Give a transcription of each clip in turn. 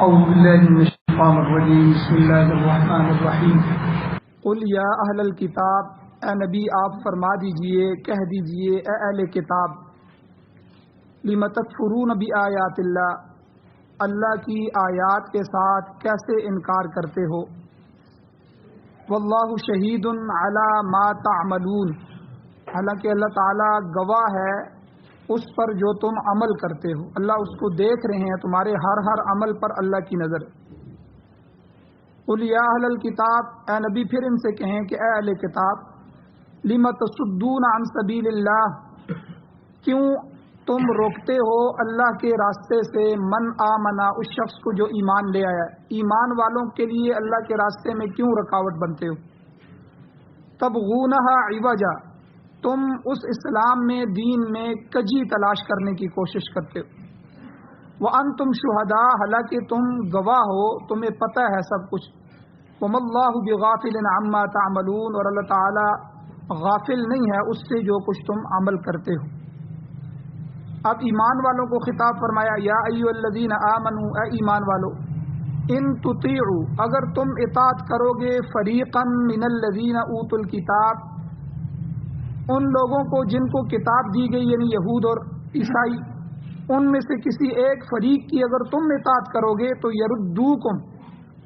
اعوذ باللہ من الشیطان الرجیم بسم اللہ الرحمن الرحیم قل یا اہل الکتاب، اے نبی آپ فرما دیجئے، کہہ دیجئے اے اہل کتاب، لم تکفرون بآیات اللہ، اللہ کی آیات کے ساتھ کیسے انکار کرتے ہو، واللہ شہید علی ما تعملون، حالانکہ اللہ تعالیٰ گواہ ہے اس پر جو تم عمل کرتے ہو، اللہ اس کو دیکھ رہے ہیں، تمہارے ہر عمل پر اللہ کی نظر۔ قل یا اہل الکتاب، اے نبی پھر ان سے کہیں کہ اے اہل کتاب، لم تصدون عن سبیل اللہ، کیوں تم روکتے ہو اللہ کے راستے سے، من آمنا، اس شخص کو جو ایمان لے آیا، ایمان والوں کے لیے اللہ کے راستے میں کیوں رکاوٹ بنتے ہو، تبغونہا عوجا، تم اس اسلام میں، دین میں کجی تلاش کرنے کی کوشش کرتے ہو، وَأَنْتُمْ شُهَدَاء، حالانکہ تم گواہ ہو، تمہیں پتہ ہے سب کچھ، وَمَا اللَّهُ بِغَافِلٍ عَمَّا تَعْمَلُونَ، اور اللہ تعالی غافل نہیں ہے اس سے جو کچھ تم عمل کرتے ہو۔ اب ایمان والوں کو خطاب فرمایا، یا ایھا الذین آمنوا، اے ایمان والو، ان تطیعوا، اگر تم اطاعت کرو گے، فریقا من الذین اوتوا الکتاب، ان لوگوں کو جن کو کتاب دی گئی، یعنی یہود اور عیسائی، ان میں سے کسی ایک فریق کی اگر تم اطاعت کرو گے تو یردوکم،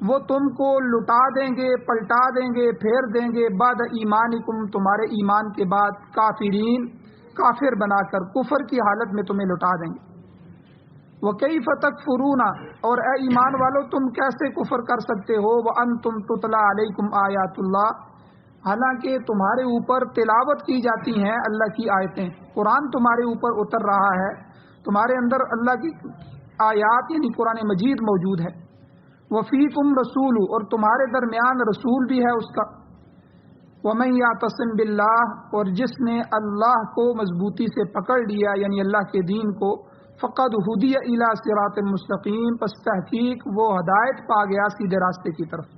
وہ تم کو لٹا دیں گے، پلٹا دیں گے، پھیر دیں گے، بعد ایمانکم، تمہارے ایمان کے بعد، کافرین، کافر بنا کر، کفر کی حالت میں تمہیں لٹا دیں گے۔ وَكَيْفَ تَكْفُرُونَ، اور اے ایمان والو تم کیسے کفر کر سکتے ہو، وَأَنْتُمْ تُتْلَى عَلَيْكُمْ آیات اللہ، حالانکہ تمہارے اوپر تلاوت کی جاتی ہیں اللہ کی آیتیں، قرآن تمہارے اوپر اتر رہا ہے، تمہارے اندر اللہ کی آیات یعنی قرآن مجید موجود ہے، وَفِيكُمْ رَسُولُ، اور تمہارے درمیان رسول بھی ہے اس کا، وَمَن يَعْتَصِم بِاللَّهِ، اور جس نے اللہ کو مضبوطی سے پکڑ لیا یعنی اللہ کے دین کو، فَقَدْ هُدِيَ إِلَى صِرَاطٍ مُسْتَقِيمٍ، پس تحقیق وہ ہدایت پا گیا سیدھے راستے کی طرف۔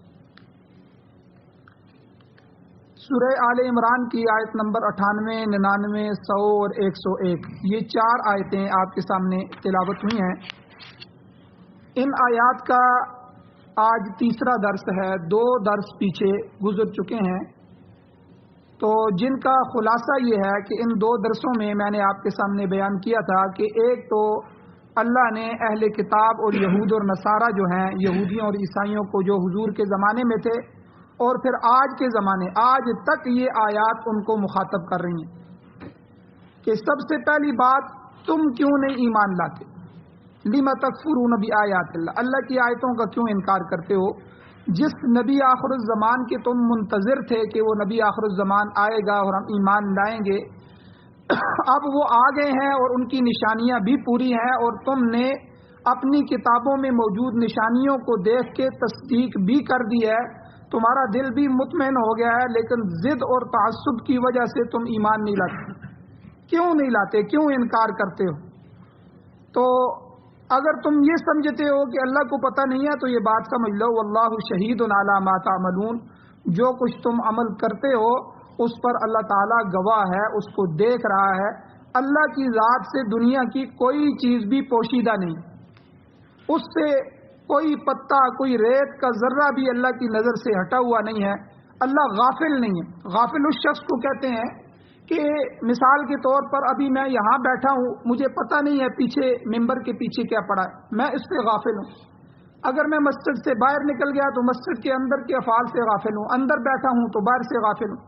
سورہ آل عمران کی آیت نمبر 98، 99، 100 اور 101، یہ 4 آیتیں آپ کے سامنے تلاوت ہوئی ہیں۔ ان آیات کا آج تیسرا درس ہے، 2 درس پیچھے گزر چکے ہیں، تو جن کا خلاصہ یہ ہے کہ ان 2 درسوں میں میں نے آپ کے سامنے بیان کیا تھا کہ ایک تو اللہ نے اہل کتاب اور یہود اور نصارہ جو ہیں، یہودیوں اور عیسائیوں کو جو حضور کے زمانے میں تھے اور پھر آج کے زمانے، آج تک یہ آیات ان کو مخاطب کر رہی ہیں کہ سب سے پہلی بات، تم کیوں نہیں ایمان لاتے، لم تکفرون بآیات اللہ، اللہ کی آیتوں کا کیوں انکار کرتے ہو، جس نبی آخر الزمان کے تم منتظر تھے کہ وہ نبی آخر الزمان آئے گا اور ہم ایمان لائیں گے، اب وہ آ گئے ہیں اور ان کی نشانیاں بھی پوری ہیں، اور تم نے اپنی کتابوں میں موجود نشانیوں کو دیکھ کے تصدیق بھی کر دی ہے، تمہارا دل بھی مطمئن ہو گیا ہے، لیکن ضد اور تعصب کی وجہ سے تم ایمان نہیں لاتے۔ کیوں نہیں لاتے، کیوں انکار کرتے ہو؟ تو اگر تم یہ سمجھتے ہو کہ اللہ کو پتہ نہیں ہے تو یہ بات سمجھ لو، واللہ شہید علی ما تعملون، جو کچھ تم عمل کرتے ہو اس پر اللہ تعالیٰ گواہ ہے، اس کو دیکھ رہا ہے۔ اللہ کی ذات سے دنیا کی کوئی چیز بھی پوشیدہ نہیں، اس سے کوئی پتا، کوئی ریت کا ذرہ بھی اللہ کی نظر سے ہٹا ہوا نہیں ہے، اللہ غافل نہیں ہے۔ غافل اس شخص کو کہتے ہیں کہ مثال کے طور پر ابھی میں یہاں بیٹھا ہوں، مجھے پتہ نہیں ہے پیچھے ممبر کے پیچھے کیا پڑا ہے، میں اس سے غافل ہوں۔ اگر میں مسجد سے باہر نکل گیا تو مسجد کے اندر کے افعال سے غافل ہوں، اندر بیٹھا ہوں تو باہر سے غافل ہوں،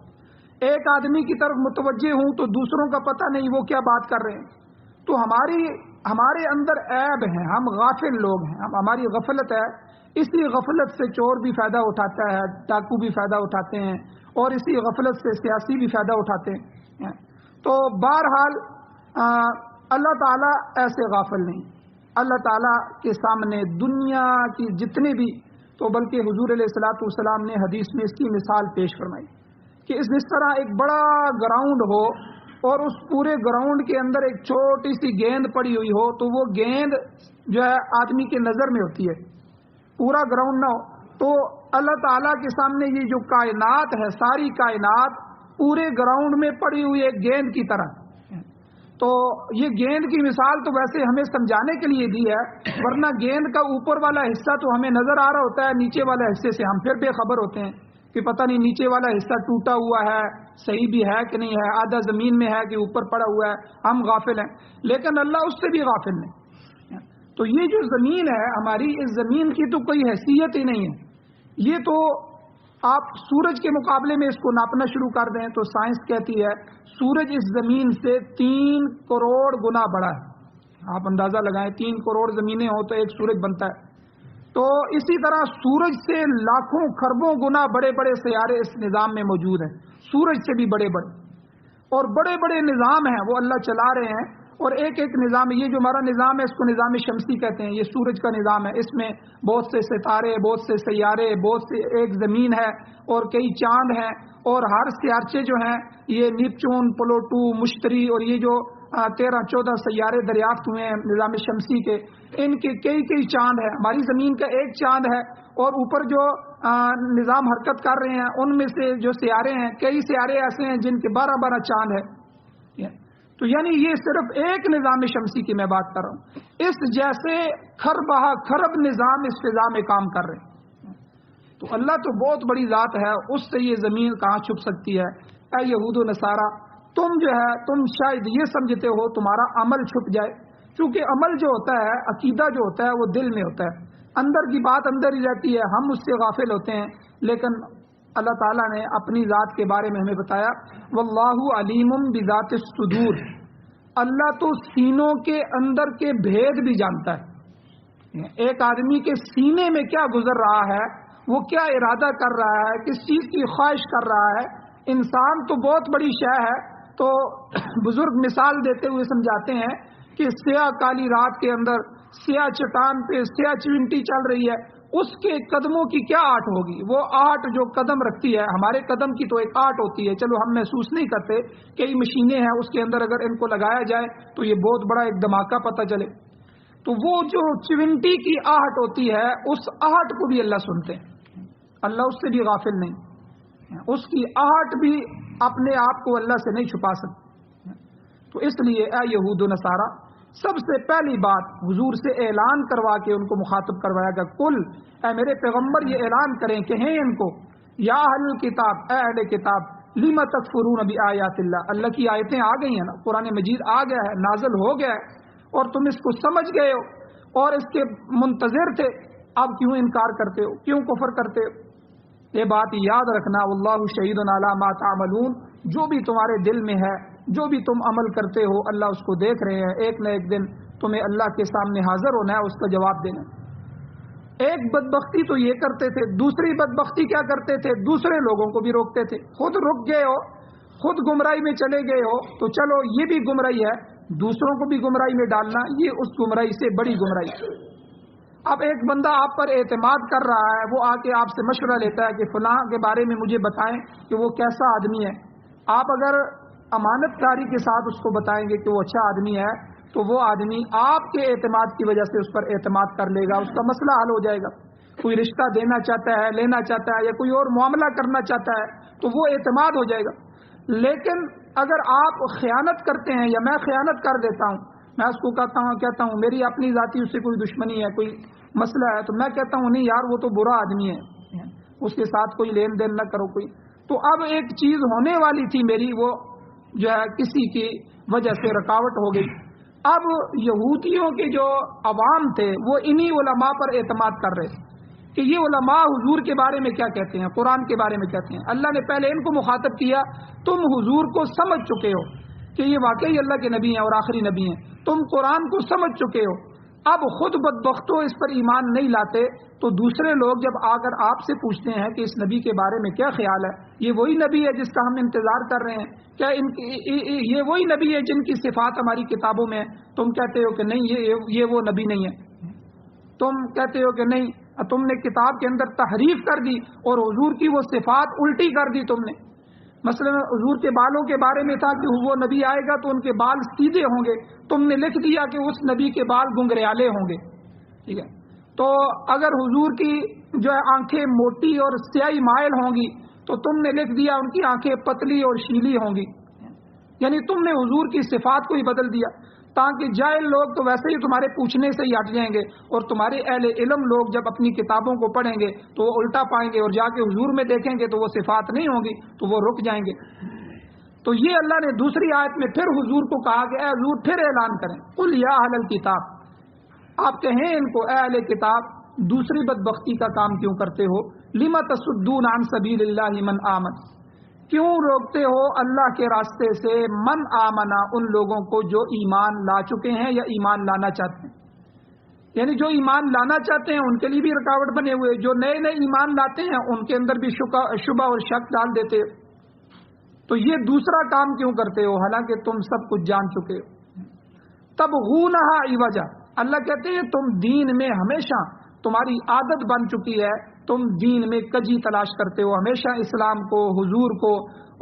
ایک آدمی کی طرف متوجہ ہوں تو دوسروں کا پتہ نہیں وہ کیا بات کر رہے ہیں، تو ہمارے اندر عیب ہیں، ہم غافل لوگ ہیں، ہماری غفلت ہے، اسی غفلت سے چور بھی فائدہ اٹھاتا ہے، ڈاکو بھی فائدہ اٹھاتے ہیں، اور اسی غفلت سے سیاسی بھی فائدہ اٹھاتے ہیں۔ تو بہرحال اللہ تعالیٰ ایسے غافل نہیں، اللہ تعالیٰ کے سامنے دنیا کی جتنے بھی، تو بلکہ حضور علیہ الصلوۃ والسلام نے حدیث میں اس کی مثال پیش فرمائی کہ اس طرح ایک بڑا گراؤنڈ ہو اور اس پورے گراؤنڈ کے اندر ایک چھوٹی سی گیند پڑی ہوئی ہو، تو وہ گیند جو ہے آدمی کے نظر میں ہوتی ہے، پورا گراؤنڈ نہ ہو، تو اللہ تعالیٰ کے سامنے یہ جو کائنات ہے، ساری کائنات پورے گراؤنڈ میں پڑی ہوئی ایک گیند کی طرح، تو یہ گیند کی مثال تو ویسے ہمیں سمجھانے کے لیے دی ہے، ورنہ گیند کا اوپر والا حصہ تو ہمیں نظر آ رہا ہوتا ہے، نیچے والے حصے سے ہم پھر بے خبر ہوتے ہیں کہ پتہ نہیں نیچے والا حصہ ٹوٹا ہوا ہے، صحیح بھی ہے کہ نہیں ہے، آدھا زمین میں ہے کہ اوپر پڑا ہوا ہے، ہم غافل ہیں، لیکن اللہ اس سے بھی غافل نہیں۔ تو یہ جو زمین ہے ہماری، اس زمین کی تو کوئی حیثیت ہی نہیں ہے۔ یہ تو آپ سورج کے مقابلے میں اس کو ناپنا شروع کر دیں تو سائنس کہتی ہے سورج اس زمین سے 3 کروڑ گنا بڑا ہے۔ آپ اندازہ لگائیں 3 کروڑ زمینیں ہوں تو ایک سورج بنتا ہے۔ تو اسی طرح سورج سے لاکھوں خربوں گنا بڑے بڑے سیارے اس نظام میں موجود ہیں، سورج سے بھی بڑے بڑے، اور بڑے بڑے نظام ہیں وہ اللہ چلا رہے ہیں۔ اور ایک ایک نظام، یہ جو ہمارا نظام ہے اس کو نظام شمسی کہتے ہیں، یہ سورج کا نظام ہے، اس میں بہت سے ستارے، بہت سے سیارے، بہت سے، ایک زمین ہے اور کئی چاند ہیں، اور ہر سیارچے جو ہیں یہ نیپچون، پلوٹو، مشتری، اور یہ جو 13-14 سیارے دریافت ہوئے ہیں نظام شمسی کے، ان کے کئی چاند ہیں۔ ہماری زمین کا ایک چاند ہے، اور اوپر جو نظام حرکت کر رہے ہیں ان میں سے جو سیارے ہیں، کئی سیارے ایسے ہیں جن کے 12 چاند ہے۔ تو یعنی یہ صرف ایک نظام شمسی کی میں بات کر رہا ہوں، اس جیسے خرب نظام اس فضا میں کام کر رہے ہیں۔ تو اللہ تو بہت بڑی ذات ہے، اس سے یہ زمین کہاں چھپ سکتی ہے؟ اے یہود و نصارہ، تم جو ہے تم شاید یہ سمجھتے ہو تمہارا عمل چھپ جائے، کیونکہ عمل جو ہوتا ہے، عقیدہ جو ہوتا ہے وہ دل میں ہوتا ہے، اندر کی بات اندر ہی رہتی ہے، ہم اس سے غافل ہوتے ہیں۔ لیکن اللہ تعالیٰ نے اپنی ذات کے بارے میں ہمیں بتایا، واللہ علیم بذات الصدور، اللہ تو سینوں کے اندر کے بھید بھی جانتا ہے۔ ایک آدمی کے سینے میں کیا گزر رہا ہے، وہ کیا ارادہ کر رہا ہے، کس چیز کی خواہش کر رہا ہے۔ انسان تو بہت بڑی شے ہے، تو بزرگ مثال دیتے ہوئے سمجھاتے ہیں کہ سیاہ کالی رات کے اندر سیاہ چٹان پہ سیاہ چونٹی چل رہی ہے، اس کے قدموں کی کیا آہٹ ہوگی؟ وہ آہٹ جو قدم رکھتی ہے، ہمارے قدم کی تو ایک آہٹ ہوتی ہے، چلو ہم محسوس نہیں کرتے، کئی مشینیں ہیں اس کے اندر اگر ان کو لگایا جائے تو یہ بہت بڑا ایک دھماکہ پتہ چلے۔ تو وہ جو چونٹی کی آہٹ ہوتی ہے، اس آہٹ کو بھی اللہ سنتے ہیں، اللہ اس سے بھی غافل نہیں، اس کی آہٹ بھی اپنے آپ کو اللہ سے نہیں چھپا سکتے۔ تو اس لیے اے یہود و نصارہ، سب سے پہلی بات حضور سے اعلان کروا کے ان کو مخاطب کروایا گیا، کل اے میرے پیغمبر یہ اعلان کریں، کہیں ان کو، یا اہل الکتاب، اے اہل کتاب، لم تکفرون بآیات اللہ، اللہ کی آیتیں آ گئی ہیں نا، قرآن مجید آ گیا ہے، نازل ہو گیا ہے، اور تم اس کو سمجھ گئے ہو اور اس کے منتظر تھے، اب کیوں انکار کرتے ہو، کیوں کفر کرتے ہو؟ یہ بات یاد رکھنا، واللہ شہید علی ما تعملون، جو بھی تمہارے دل میں ہے، جو بھی تم عمل کرتے ہو، اللہ اس کو دیکھ رہے ہیں، ایک نہ ایک دن تمہیں اللہ کے سامنے حاضر ہونا ہے، اس کا جواب دینا۔ ایک بدبختی تو یہ کرتے تھے، دوسری بدبختی کیا کرتے تھے؟ دوسرے لوگوں کو بھی روکتے تھے۔ خود رک گئے ہو، خود گمراہی میں چلے گئے ہو، تو چلو یہ بھی گمراہی ہے، دوسروں کو بھی گمراہی میں ڈالنا، یہ اس گمراہی سے بڑی گمراہی ہے۔ اب ایک بندہ آپ پر اعتماد کر رہا ہے، وہ آ کے آپ سے مشورہ لیتا ہے کہ فلاں کے بارے میں مجھے بتائیں کہ وہ کیسا آدمی ہے۔ آپ اگر امانت داری کے ساتھ اس کو بتائیں گے کہ وہ اچھا آدمی ہے، تو وہ آدمی آپ کے اعتماد کی وجہ سے اس پر اعتماد کر لے گا، اس کا مسئلہ حل ہو جائے گا۔ کوئی رشتہ دینا چاہتا ہے، لینا چاہتا ہے، یا کوئی اور معاملہ کرنا چاہتا ہے، تو وہ اعتماد ہو جائے گا۔ لیکن اگر آپ خیانت کرتے ہیں، یا میں خیانت کر دیتا ہوں، میں اس کو کہتا ہوں میری اپنی ذاتی اس سے کوئی دشمنی ہے، کوئی مسئلہ ہے، تو میں کہتا ہوں نہیں یار وہ تو برا آدمی ہے، اس کے ساتھ کوئی لین دین نہ کرو کوئی، تو اب ایک چیز ہونے والی تھی میری، وہ جو ہے کسی کی وجہ سے رکاوٹ ہو گئی۔ اب یہودیوں کے جو عوام تھے وہ انہی علماء پر اعتماد کر رہے تھے کہ یہ علماء حضور کے بارے میں کیا کہتے ہیں، قرآن کے بارے میں کہتے ہیں۔ اللہ نے پہلے ان کو مخاطب کیا، تم حضور کو سمجھ چکے ہو کہ یہ واقعی اللہ کے نبی ہیں اور آخری نبی ہیں، تم قرآن کو سمجھ چکے ہو، اب خود بدبختوں اس پر ایمان نہیں لاتے، تو دوسرے لوگ جب آ کر آپ سے پوچھتے ہیں کہ اس نبی کے بارے میں کیا خیال ہے، یہ وہی نبی ہے جس کا ہم انتظار کر رہے ہیں، کیا یہ وہی نبی ہے جن کی صفات ہماری کتابوں میں، تم کہتے ہو کہ نہیں یہ وہ نبی نہیں ہے، تم کہتے ہو کہ نہیں، تم نے کتاب کے اندر تحریف کر دی اور حضور کی وہ صفات الٹی کر دی تم نے۔ مثلا حضور کے بالوں کے بارے میں تھا کہ وہ نبی آئے گا تو ان کے بال سیدھے ہوں گے، تم نے لکھ دیا کہ اس نبی کے بال گنگریالے ہوں گے، ٹھیک ہے۔ تو اگر حضور کی جو ہے آنکھیں موٹی اور سیاہی مائل ہوں گی تو تم نے لکھ دیا ان کی آنکھیں پتلی اور شیلی ہوں گی۔ یعنی تم نے حضور کی صفات کو ہی بدل دیا، تاکہ جاہل لوگ تو ویسے ہی تمہارے پوچھنے سے ہی ہٹ جائیں گے، اور تمہارے اہل علم لوگ جب اپنی کتابوں کو پڑھیں گے تو وہ الٹا پائیں گے، اور جا کے حضور میں دیکھیں گے تو وہ صفات نہیں ہوں گی تو وہ رک جائیں گے۔ تو یہ اللہ نے دوسری آیت میں پھر حضور کو کہا کہ اے حضور پھر اعلان کریں، قل یا اہل الکتاب، آپ کہیں ان کو اے اہل کتاب دوسری بدبختی کا کام کیوں کرتے ہو، لم تصدون عن سبیل اللہ من آمن، کیوں روکتے ہو اللہ کے راستے سے من آمنا، ان لوگوں کو جو ایمان لا چکے ہیں یا ایمان لانا چاہتے ہیں، یعنی جو ایمان لانا چاہتے ہیں ان کے لیے بھی رکاوٹ بنے ہوئے، جو نئے نئے ایمان لاتے ہیں ان کے اندر بھی شبہ اور شک ڈال دیتے ہو، تو یہ دوسرا کام کیوں کرتے ہو حالانکہ تم سب کچھ جان چکے ہو۔ تبغونہا عوجا، اللہ کہتے ہیں تم دین میں ہمیشہ تمہاری عادت بن چکی ہے، تم دین میں کجی تلاش کرتے ہو، ہمیشہ اسلام کو، حضور کو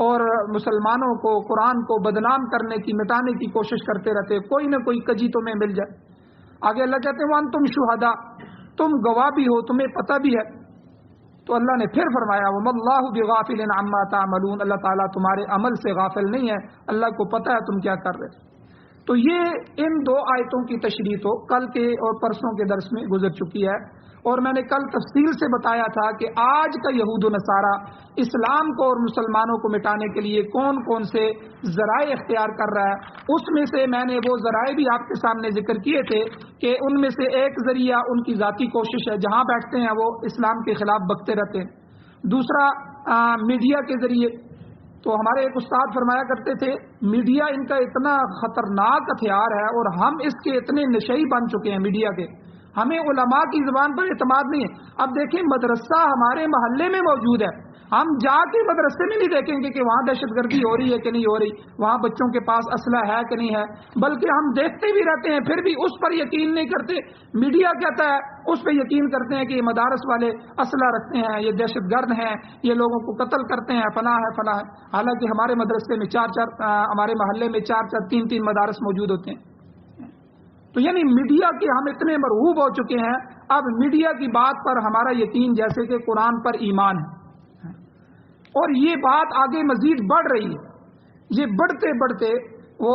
اور مسلمانوں کو، قرآن کو بدنام کرنے کی، مٹانے کی کوشش کرتے رہتے، کوئی نہ کوئی کجی تمہیں مل جائے۔ آگے اللہ کہتے ہیں وَأَنْتُمْ شُهَدَاء، تم گواہ بھی ہو، تمہیں پتہ بھی ہے۔ تو اللہ نے پھر فرمایا وَمَا اللَّهُ بِغَافِلٍ عَمَّا تَعْمَلُونَ، اللہ تعالیٰ تمہارے عمل سے غافل نہیں ہے، اللہ کو پتہ ہے تم کیا کر رہے۔ تو یہ ان دو آیتوں کی تشریح تو کل کے اور پرسوں کے درس میں گزر چکی ہے، اور میں نے کل تفصیل سے بتایا تھا کہ آج کا یہود و نصارہ اسلام کو اور مسلمانوں کو مٹانے کے لیے کون کون سے ذرائع اختیار کر رہا ہے۔ اس میں سے میں نے وہ ذرائع بھی آپ کے سامنے ذکر کیے تھے کہ ان میں سے ایک ذریعہ ان کی ذاتی کوشش ہے، جہاں بیٹھتے ہیں وہ اسلام کے خلاف بکتے رہتے ہیں۔ دوسرا میڈیا کے ذریعے، تو ہمارے ایک استاد فرمایا کرتے تھے میڈیا ان کا اتنا خطرناک ہتھیار ہے اور ہم اس کے اتنے نشئی بن چکے ہیں میڈیا کے، ہمیں علماء کی زبان پر اعتماد نہیں ہے۔ اب دیکھیں مدرسہ ہمارے محلے میں موجود ہے، ہم جا کے مدرسے میں نہیں دیکھیں گے کہ وہاں دہشت گردی ہو رہی ہے کہ نہیں ہو رہی، وہاں بچوں کے پاس اسلحہ ہے کہ نہیں ہے، بلکہ ہم دیکھتے بھی رہتے ہیں پھر بھی اس پر یقین نہیں کرتے۔ میڈیا کہتا ہے اس پہ یقین کرتے ہیں کہ یہ مدارس والے اسلحہ رکھتے ہیں، یہ دہشت گرد ہیں، یہ لوگوں کو قتل کرتے ہیں، فلاں ہے فلاں ہے، حالانکہ ہمارے مدرسے میں ہمارے محلے میں 4 3 مدارس موجود ہوتے ہیں۔ تو یعنی میڈیا کے ہم اتنے مرغوب ہو چکے ہیں، اب میڈیا کی بات پر ہمارا یقین جیسے کہ قرآن پر ایمان ہے، اور یہ بات آگے مزید بڑھ رہی ہے۔ یہ بڑھتے بڑھتے وہ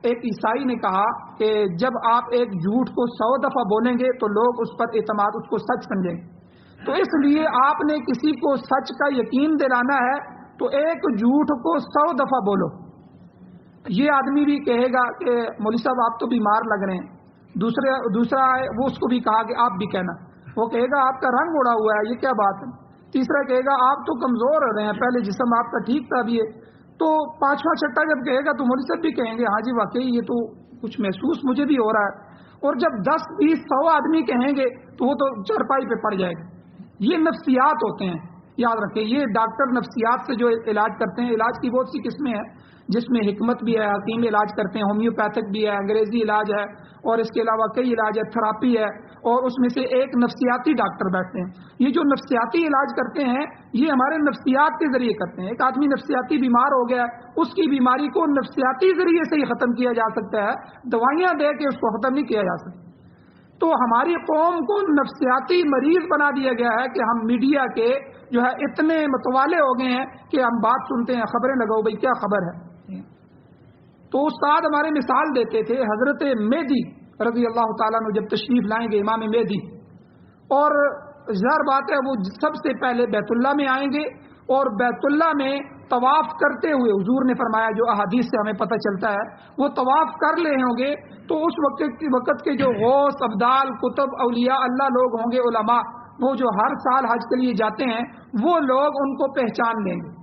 ایک عیسائی نے کہا کہ جب آپ ایک جھوٹ کو 100 دفعہ بولیں گے تو لوگ اس پر اعتماد، اس کو سچ سمجھیں گے، تو اس لیے آپ نے کسی کو سچ کا یقین دلانا ہے تو ایک جھوٹ کو 100 دفعہ بولو۔ یہ آدمی بھی کہے گا کہ مولوی صاحب آپ تو بیمار لگ رہے ہیں، دوسرا ہے وہ اس کو بھی کہا کہ آپ بھی کہنا، وہ کہے گا آپ کا رنگ اڑا ہوا ہے، یہ کیا بات ہے، تیسرا کہے گا آپ تو کمزور ہو رہے ہیں، پہلے جسم آپ کا ٹھیک تھا ابھی، تو پانچواں چھٹا جب کہے گا تو مولوی صاحب بھی کہیں گے ہاں جی واقعی یہ تو کچھ محسوس مجھے بھی ہو رہا ہے، اور جب 10 20 100 آدمی کہیں گے تو وہ تو چارپائی پہ پڑ جائے گا۔ یہ نفسیات ہوتے ہیں، یاد رکھیں، یہ ڈاکٹر نفسیات سے جو علاج کرتے ہیں، علاج کی بہت سی قسمیں ہیں جس میں حکمت بھی ہے، حکیم علاج کرتے ہیں، ہومیوپیتھک بھی ہے، انگریزی علاج ہے، اور اس کے علاوہ کئی علاج ہے، تھراپی ہے، اور اس میں سے ایک نفسیاتی ڈاکٹر بیٹھتے ہیں۔ یہ جو نفسیاتی علاج کرتے ہیں یہ ہمارے نفسیات کے ذریعے کرتے ہیں۔ ایک آدمی نفسیاتی بیمار ہو گیا ہے، اس کی بیماری کو نفسیاتی ذریعے سے ہی ختم کیا جا سکتا ہے، دوائیاں دے کے اس کو ختم نہیں کیا جا سکتا۔ تو ہماری قوم کو نفسیاتی مریض بنا دیا گیا ہے کہ ہم میڈیا کے جو ہے اتنے متوالے ہو گئے ہیں کہ ہم بات سنتے ہیں، خبریں لگاؤ بھائی کیا خبر ہے۔ تو استاد ہمارے مثال دیتے تھے حضرت مہدی رضی اللہ تعالیٰ عنہ جب تشریف لائیں گے، امام مہدی، اور ظاہر بات ہے وہ سب سے پہلے بیت اللہ میں آئیں گے، اور بیت اللہ میں طواف کرتے ہوئے حضور نے فرمایا جو احادیث سے ہمیں پتہ چلتا ہے وہ طواف کر لے ہوں گے، تو اس وقت کے جو غوث ابدال کتب اولیاء اللہ لوگ ہوں گے، علماء، وہ جو ہر سال حج کے لیے جاتے ہیں، وہ لوگ ان کو پہچان لیں گے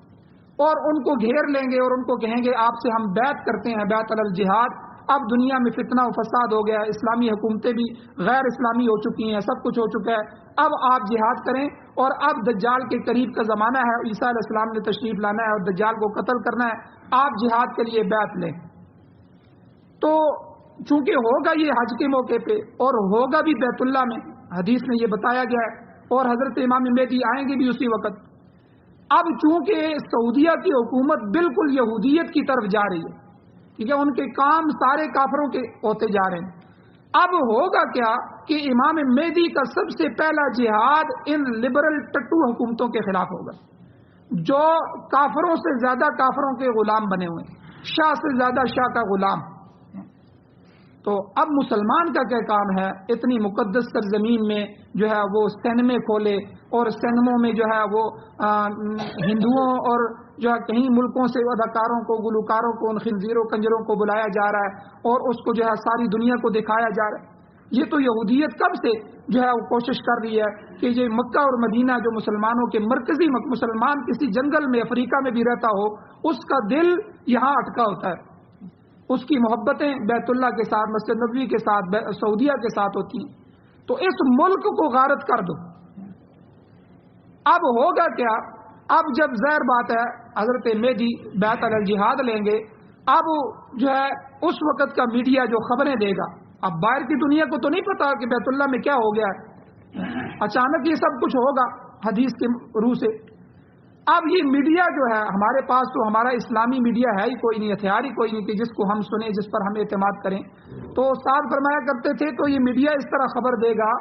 اور ان کو گھیر لیں گے اور ان کو کہیں گے آپ سے ہم بیعت کرتے ہیں، بیعت علی الجہاد۔ اب دنیا میں فتنہ و فساد ہو گیا ہے، اسلامی حکومتیں بھی غیر اسلامی ہو چکی ہیں، سب کچھ ہو چکا ہے، اب آپ جہاد کریں، اور اب دجال کے قریب کا زمانہ ہے، عیسیٰ علیہ السلام نے تشریف لانا ہے اور دجال کو قتل کرنا ہے، آپ جہاد کے لیے بیعت لیں۔ تو چونکہ ہوگا یہ حج کے موقع پہ اور ہوگا بھی بیت اللہ میں، حدیث میں یہ بتایا گیا ہے، اور حضرت امام مہدی آئیں گے بھی اسی وقت۔ اب چونکہ سعودیہ کی حکومت بالکل یہودیت کی طرف جا رہی ہے، ٹھیک ہے، ان کے کام سارے کافروں کے ہوتے جا رہے ہیں، اب ہوگا کیا کہ امام مہدی کا سب سے پہلا جہاد ان لبرل ٹٹو حکومتوں کے خلاف ہوگا جو کافروں سے زیادہ کافروں کے غلام بنے ہوئے ہیں۔ شاہ سے زیادہ شاہ کا غلام. تو اب مسلمان کا کیا کام ہے اتنی مقدس سرزمین میں جو ہے وہ سینمے کھولے اور سینموں میں جو ہے وہ ہندوؤں اور جو ہے کہیں ملکوں سے اداکاروں کو گلوکاروں کو ان خنزیروں کنجروں کو بلایا جا رہا ہے اور اس کو جو ہے ساری دنیا کو دکھایا جا رہا ہے. یہ تو یہودیت کب سے جو ہے وہ کوشش کر رہی ہے کہ یہ مکہ اور مدینہ جو مسلمانوں کے مرکزی مسلمان کسی جنگل میں افریقہ میں بھی رہتا ہو اس کا دل یہاں اٹکا ہوتا ہے, اس کی محبتیں بیت اللہ کے ساتھ مسجد نبوی کے ساتھ سعودیہ کے ساتھ ہوتی ہیں. تو اس ملک کو غارت کر دو. اب ہوگا کیا؟ اب جب ظاہر بات ہے حضرت مہدی بیعت علی الجہاد لیں گے, اب جو ہے اس وقت کا میڈیا جو خبریں دے گا, اب باہر کی دنیا کو تو نہیں پتا کہ بیت اللہ میں کیا ہو گیا ہے, اچانک یہ سب کچھ ہوگا حدیث کے روح سے. اب یہ میڈیا جو ہے ہمارے پاس تو ہمارا اسلامی میڈیا ہے ہی کوئی نہیں, ہتھیار ہی کوئی نہیں کہ جس کو ہم سنیں جس پر ہم اعتماد کریں. تو استاد فرمایا کرتے تھے تو یہ میڈیا اس طرح خبر دے گا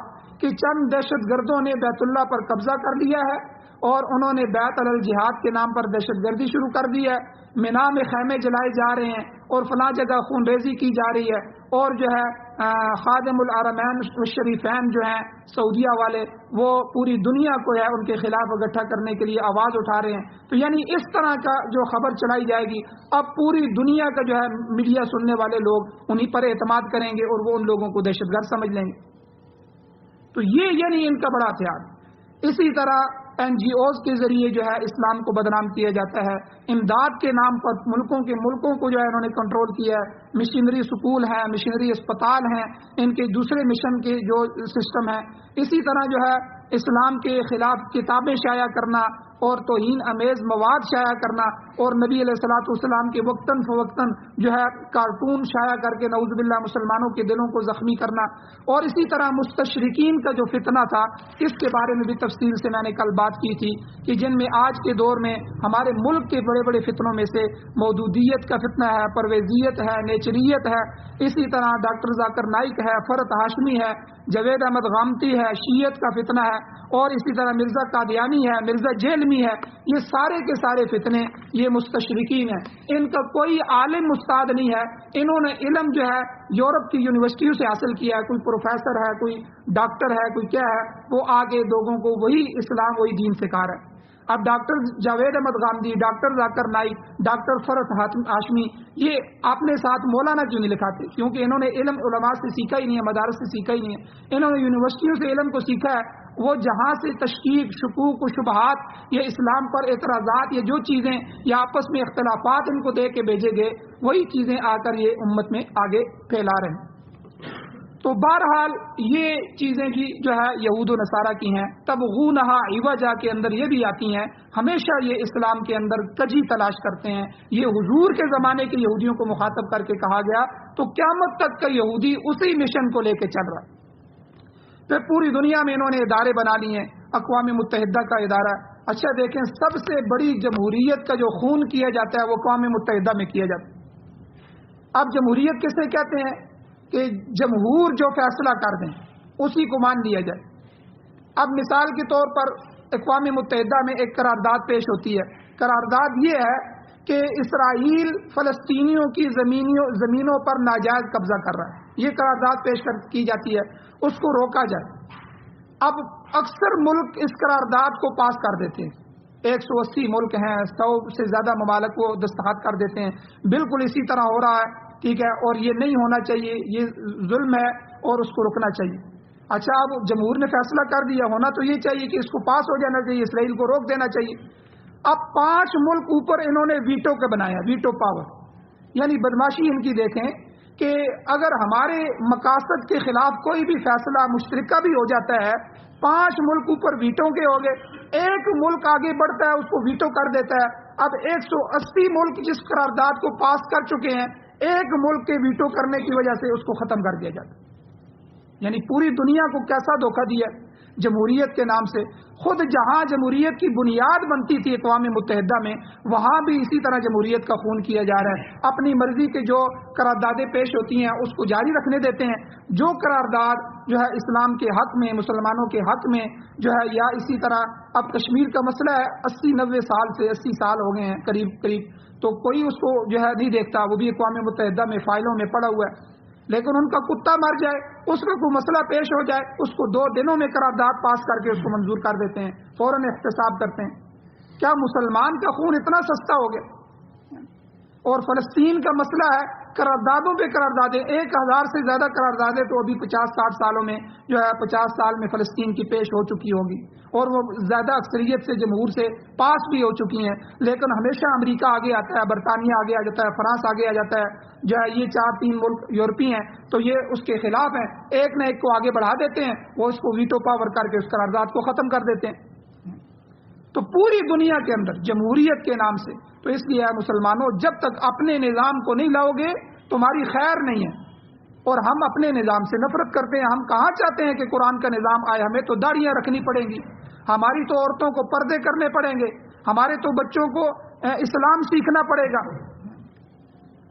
کہ چند دہشت گردوں نے بیت اللہ پر قبضہ کر لیا ہے اور انہوں نے بیعت علی الجہاد کے نام پر دہشت گردی شروع کر دی ہے, مینا میں خیمے جلائے جا رہے ہیں اور فلاں جگہ خون ریزی کی جا رہی ہے, اور جو ہے خادم الحرمین الشریفین جو ہیں سعودیہ والے وہ پوری دنیا کو ہے ان کے خلاف اکٹھا کرنے کے لیے آواز اٹھا رہے ہیں. تو یعنی اس طرح کا جو خبر چلائی جائے گی اب پوری دنیا کا جو ہے میڈیا سننے والے لوگ انہی پر اعتماد کریں گے اور وہ ان لوگوں کو دہشت گرد سمجھ لیں گے. تو یہ یعنی ان کا بڑا ہتھیار. اسی طرح NGOز کے ذریعے جو ہے اسلام کو بدنام کیا جاتا ہے, امداد کے نام پر ملکوں کو جو ہے انہوں نے کنٹرول کیا ہے. مشینری سکول ہیں, مشینری اسپتال ہیں, ان کے دوسرے مشن کے جو سسٹم ہے. اسی طرح جو ہے اسلام کے خلاف کتابیں شائع کرنا اور توہین امیز مواد شائع کرنا اور نبی علیہ الصلوۃ والسلام کے وقتاً فوقتاً جو ہے کارٹون شائع کر کے نعوذ باللہ مسلمانوں کے دلوں کو زخمی کرنا. اور اسی طرح مستشرقین کا جو فتنہ تھا اس کے بارے میں بھی تفصیل سے میں نے کل بات کی تھی کہ جن میں آج کے دور میں ہمارے ملک کے بڑے بڑے فتنوں میں سے مودودیت کا فتنہ ہے, پرویزیت ہے, نیچریت ہے, اسی طرح ڈاکٹر ذاکر نائک ہے, فرت ہاشمی ہے, جاوید احمد غامتی ہے, شیعت کا فتنہ ہے, اور اسی طرح مرزا قادیانی ہے, مرزا جیلمی ہے. یہ سارے کے سارے فتنے یہ مستشرقین ہیں. ان کا کوئی عالم استاد نہیں ہے, انہوں نے علم جو ہے یورپ کی یونیورسٹیوں سے حاصل کیا ہے, کوئی پروفیسر ہے, کوئی ڈاکٹر ہے, کوئی کیا ہے, وہ آگے لوگوں کو وہی اسلام وہی دین سکھا رہا ہے. اب doctor Javed Ahmad Ghamidi, doctor Zakir Naik, doctor فرت ہاشمی, یہ اپنے ساتھ مولانا کیوں نہیں لکھاتے؟ کیونکہ انہوں نے علم علماء سے سیکھا ہی نہیں ہے, مدارس سے سیکھا ہی نہیں ہے, انہوں نے یونیورسٹیوں سے علم کو سیکھا ہے. وہ جہاں سے تشکیک, شکوک و شبہات, یہ اسلام پر اعتراضات, یہ جو چیزیں یا آپس میں اختلافات ان کو دے کے بھیجے گئے وہی چیزیں آ کر یہ امت میں آگے پھیلا رہے ہیں. تو بہرحال یہ چیزیں بھی جو ہے یہود و نصارہ کی ہیں. تبغونہا عوجا کے اندر یہ بھی آتی ہیں, ہمیشہ یہ اسلام کے اندر کجی تلاش کرتے ہیں. یہ حضور کے زمانے کے یہودیوں کو مخاطب کر کے کہا گیا تو قیامت تک کا یہودی اسی مشن کو لے کے چل رہا ہے. پھر پوری دنیا میں انہوں نے ادارے بنا لیے ہیں, اقوام متحدہ کا ادارہ. اچھا دیکھیں, سب سے بڑی جمہوریت کا جو خون کیا جاتا ہے وہ اقوام متحدہ میں کیا جاتا ہے. اب جمہوریت کسے کہتے ہیں کہ جمہور جو فیصلہ کر دیں اسی کو مان لیا جائے. اب مثال کے طور پر اقوام متحدہ میں ایک قرارداد پیش ہوتی ہے. قرارداد یہ ہے کہ اسرائیل فلسطینیوں کی زمینوں پر ناجائز قبضہ کر رہا ہے. یہ قرارداد پیش کی جاتی ہے, اس کو روکا جائے. اب اکثر ملک اس قرارداد کو پاس کر دیتے ہیں. 180 ملک ہیں, 100 سے زیادہ ممالک کو دستخط کر دیتے ہیں. بالکل اسی طرح ہو رہا ہے, ٹھیک ہے, اور یہ نہیں ہونا چاہیے, یہ ظلم ہے اور اس کو رکنا چاہیے. اچھا, اب جمہور نے فیصلہ کر دیا, ہونا تو یہ چاہیے کہ اس کو پاس ہو جانا چاہیے, اسرائیل کو روک دینا چاہیے. اب 5 ملک اوپر انہوں نے ویٹو کے بنایا, ویٹو پاور. یعنی بدماشی ان کی دیکھیں کہ اگر ہمارے مقاصد کے خلاف کوئی بھی فیصلہ مشترکہ بھی ہو جاتا ہے, 5 ملک اوپر ویٹو کے ہو گئے, ایک ملک آگے بڑھتا ہے اس کو ویٹو کر دیتا ہے. اب 180 ملک جس قرارداد کو پاس کر چکے ہیں, ایک ملک کے ویٹو کرنے کی وجہ سے اس کو ختم کر دیا جاتا ہے. یعنی پوری دنیا کو کیسا دھوکہ دیا جمہوریت کے نام سے. خود جہاں جمہوریت کی بنیاد بنتی تھی اقوام متحدہ میں, وہاں بھی اسی طرح جمہوریت کا خون کیا جا رہا ہے. اپنی مرضی کے جو قراردادیں پیش ہوتی ہیں اس کو جاری رکھنے دیتے ہیں. جو قرارداد جو ہے اسلام کے حق میں، مسلمانوں کے حق میں جو ہے، یا اسی طرح اب کشمیر کا مسئلہ ہے، 80-90 سال سے 80 سال ہو گئے ہیں قریب، تو کوئی اس کو جو ہے نہیں دیکھتا، وہ بھی اقوام متحدہ میں فائلوں میں پڑا ہوا ہے، لیکن ان کا کتا مر جائے، اس میں کوئی مسئلہ پیش ہو جائے، اس کو 2 دنوں میں قرارداد پاس کر کے اس کو منظور کر دیتے ہیں، فوراً احتساب کرتے ہیں۔ کیا مسلمان کا خون اتنا سستا ہو گیا؟ اور فلسطین کا مسئلہ ہے، قراردادوں پہ قراردادیں، 1000 سے زیادہ قراردادیں تو ابھی 50-60 سالوں میں جو ہے 50 سال میں فلسطین کی پیش ہو چکی ہوگی، اور وہ زیادہ اکثریت سے جمہور سے پاس بھی ہو چکی ہیں، لیکن ہمیشہ امریکہ آگے آتا ہے، برطانیہ آگے آ جاتا ہے، فرانس آگے آ جاتا ہے، جو ہے یہ 4-3 ملک یورپی ہیں، تو یہ اس کے خلاف ہیں، ایک نہ ایک کو آگے بڑھا دیتے ہیں، وہ اس کو ویٹو پاور کر کے اس قرارداد کو ختم کر دیتے ہیں۔ تو پوری دنیا کے اندر جمہوریت کے نام سے، تو اس لیے مسلمانوں، جب تک اپنے نظام کو نہیں لاؤ گے تمہاری خیر نہیں ہے، اور ہم اپنے نظام سے نفرت کرتے ہیں۔ ہم کہاں چاہتے ہیں کہ قرآن کا نظام آئے؟ ہمیں تو داڑیاں رکھنی پڑیں گی، ہماری تو عورتوں کو پردے کرنے پڑیں گے، ہمارے تو بچوں کو اسلام سیکھنا پڑے گا،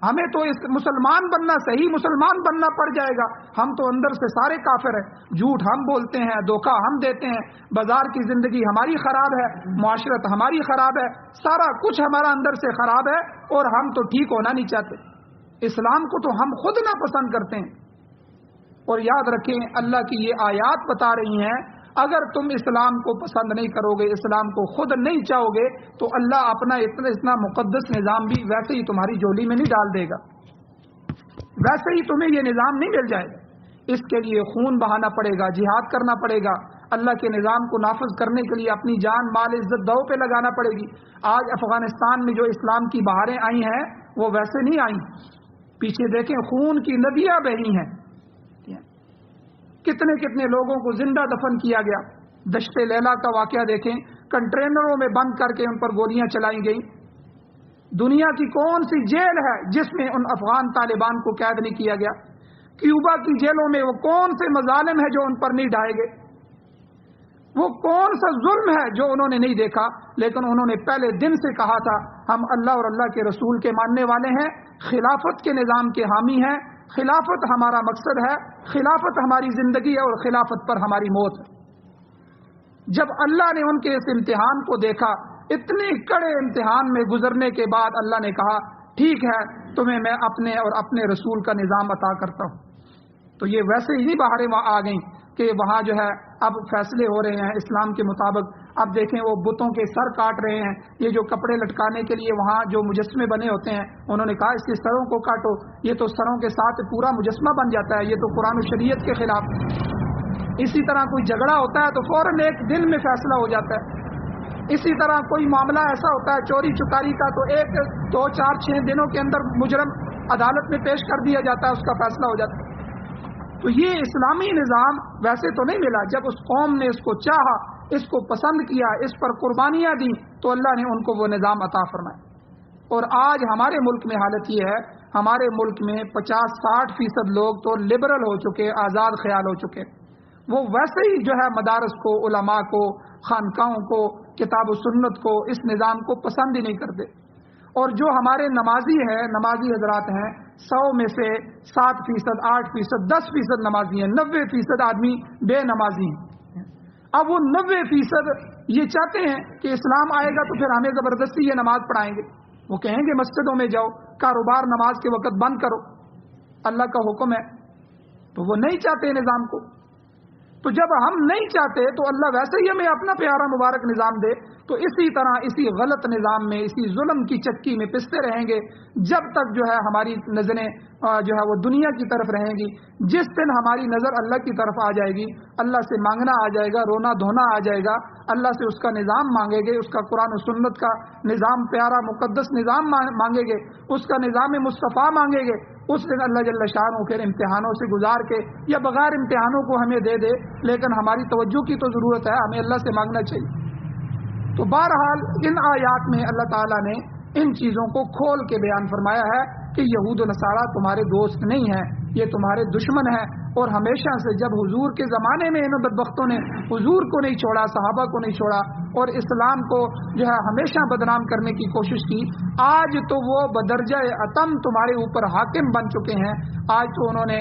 ہمیں تو اس مسلمان بننا، صحیح مسلمان بننا پڑ جائے گا۔ ہم تو اندر سے سارے کافر ہیں، جھوٹ ہم بولتے ہیں، دھوکہ ہم دیتے ہیں، بازار کی زندگی ہماری خراب ہے، معاشرت ہماری خراب ہے، سارا کچھ ہمارا اندر سے خراب ہے، اور ہم تو ٹھیک ہونا نہیں چاہتے۔ اسلام کو تو ہم خود ناپسند کرتے ہیں۔ اور یاد رکھیں، اللہ کی یہ آیات بتا رہی ہیں، اگر تم اسلام کو پسند نہیں کرو گے، اسلام کو خود نہیں چاہو گے، تو اللہ اپنا اتنا مقدس نظام بھی ویسے ہی تمہاری جولی میں نہیں ڈال دے گا، ویسے ہی تمہیں یہ نظام نہیں مل جائے گا۔ اس کے لیے خون بہانا پڑے گا، جہاد کرنا پڑے گا، اللہ کے نظام کو نافذ کرنے کے لیے اپنی جان مال عزت دو پہ لگانا پڑے گی۔ آج افغانستان میں جو اسلام کی بہاریں آئی ہیں وہ ویسے نہیں آئیں، پیچھے دیکھیں خون کی ندیاں بہی ہیں، کتنے لوگوں کو زندہ دفن کیا گیا۔ دشت لیلا کا واقعہ دیکھیں، کنٹینروں میں بند کر کے ان پر گولیاں چلائی گئیں۔ دنیا کی کون سی جیل ہے جس میں ان افغان طالبان کو قید نہیں کیا گیا؟ کیوبا کی جیلوں میں وہ کون سے مظالم ہیں جو ان پر نہیں ڈھائے گئے؟ وہ کون سا ظلم ہے جو انہوں نے نہیں دیکھا؟ لیکن انہوں نے پہلے دن سے کہا تھا ہم اللہ اور اللہ کے رسول کے ماننے والے ہیں، خلافت کے نظام کے حامی ہیں، خلافت ہمارا مقصد ہے، خلافت ہماری زندگی ہے، اور خلافت پر ہماری موت ہے۔ جب اللہ نے ان کے اس امتحان کو دیکھا، اتنے کڑے امتحان میں گزرنے کے بعد اللہ نے کہا ٹھیک ہے، تمہیں میں اپنے اور اپنے رسول کا نظام عطا کرتا ہوں۔ تو یہ ویسے ہی باہر وہاں آ گئیں کہ وہاں جو ہے اب فیصلے ہو رہے ہیں اسلام کے مطابق۔ اب دیکھیں وہ بتوں کے سر کاٹ رہے ہیں، یہ جو کپڑے لٹکانے کے لیے وہاں جو مجسمے بنے ہوتے ہیں، انہوں نے کہا اس کے سروں کو کاٹو، یہ تو سروں کے ساتھ پورا مجسمہ بن جاتا ہے، یہ تو قرآن و شریعت کے خلاف۔ اسی طرح کوئی جھگڑا ہوتا ہے تو فوراً ایک دن میں فیصلہ ہو جاتا ہے۔ اسی طرح کوئی معاملہ ایسا ہوتا ہے چوری چکاری کا، تو 1 2 4 6 دنوں کے اندر مجرم عدالت میں پیش کر دیا جاتا ہے، اس کا فیصلہ ہو جاتا ہے۔ تو یہ اسلامی نظام ویسے تو نہیں ملا، جب اس قوم نے اس کو چاہا، اس کو پسند کیا، اس پر قربانیاں دی، تو اللہ نے ان کو وہ نظام عطا فرمایا۔ اور آج ہمارے ملک میں حالت یہ ہے، ہمارے ملک میں 50-60% لوگ تو لبرل ہو چکے، آزاد خیال ہو چکے، وہ ویسے ہی جو ہے مدارس کو، علماء کو، خانقاہوں کو، کتاب و سنت کو، اس نظام کو پسند ہی نہیں کرتے۔ اور جو ہمارے نمازی ہیں، نمازی حضرات ہیں، 100 میں سے 7%، 8%، 10% نمازی ہیں، 90% آدمی بے نمازی ہیں۔ اب وہ 90% یہ چاہتے ہیں کہ اسلام آئے گا تو پھر ہمیں زبردستی یہ نماز پڑھائیں گے، وہ کہیں گے مسجدوں میں جاؤ، کاروبار نماز کے وقت بند کرو، اللہ کا حکم ہے، تو وہ نہیں چاہتے نظام کو۔ تو جب ہم نہیں چاہتے تو اللہ ویسے ہی ہمیں اپنا پیارا مبارک نظام دے، تو اسی طرح اسی غلط نظام میں، اسی ظلم کی چکی میں پستے رہیں گے جب تک جو ہے ہماری نظریں جو ہے وہ دنیا کی طرف رہیں گی۔ جس دن ہماری نظر اللہ کی طرف آ جائے گی، اللہ سے مانگنا آ جائے گا، رونا دھونا آ جائے گا، اللہ سے اس کا نظام مانگے گے، اس کا قرآن و سنت کا نظام، پیارا مقدس نظام مانگے گے، اس کا نظام مصطفیٰ مانگے گے، اس دن اللہ جل شانہ پھر امتحانوں سے گزار کے یا بغیر امتحانوں کو ہمیں دے دے، لیکن ہماری توجہ کی تو ضرورت ہے، ہمیں اللہ سے مانگنا چاہیے۔ تو بہرحال ان آیات میں اللہ تعالیٰ نے ان چیزوں کو کھول کے بیان فرمایا ہے کہ یہود و نصارہ تمہارے دوست نہیں ہیں، یہ تمہارے دشمن ہیں۔ اور ہمیشہ سے جب حضور کے زمانے میں ان بدبختوں نے حضور کو نہیں چھوڑا، صحابہ کو نہیں چھوڑا، اور اسلام کو جو ہے ہمیشہ بدنام کرنے کی کوشش کی، آج تو وہ بدرجہ اتم تمہارے اوپر حاکم بن چکے ہیں۔ آج تو انہوں نے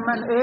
MNA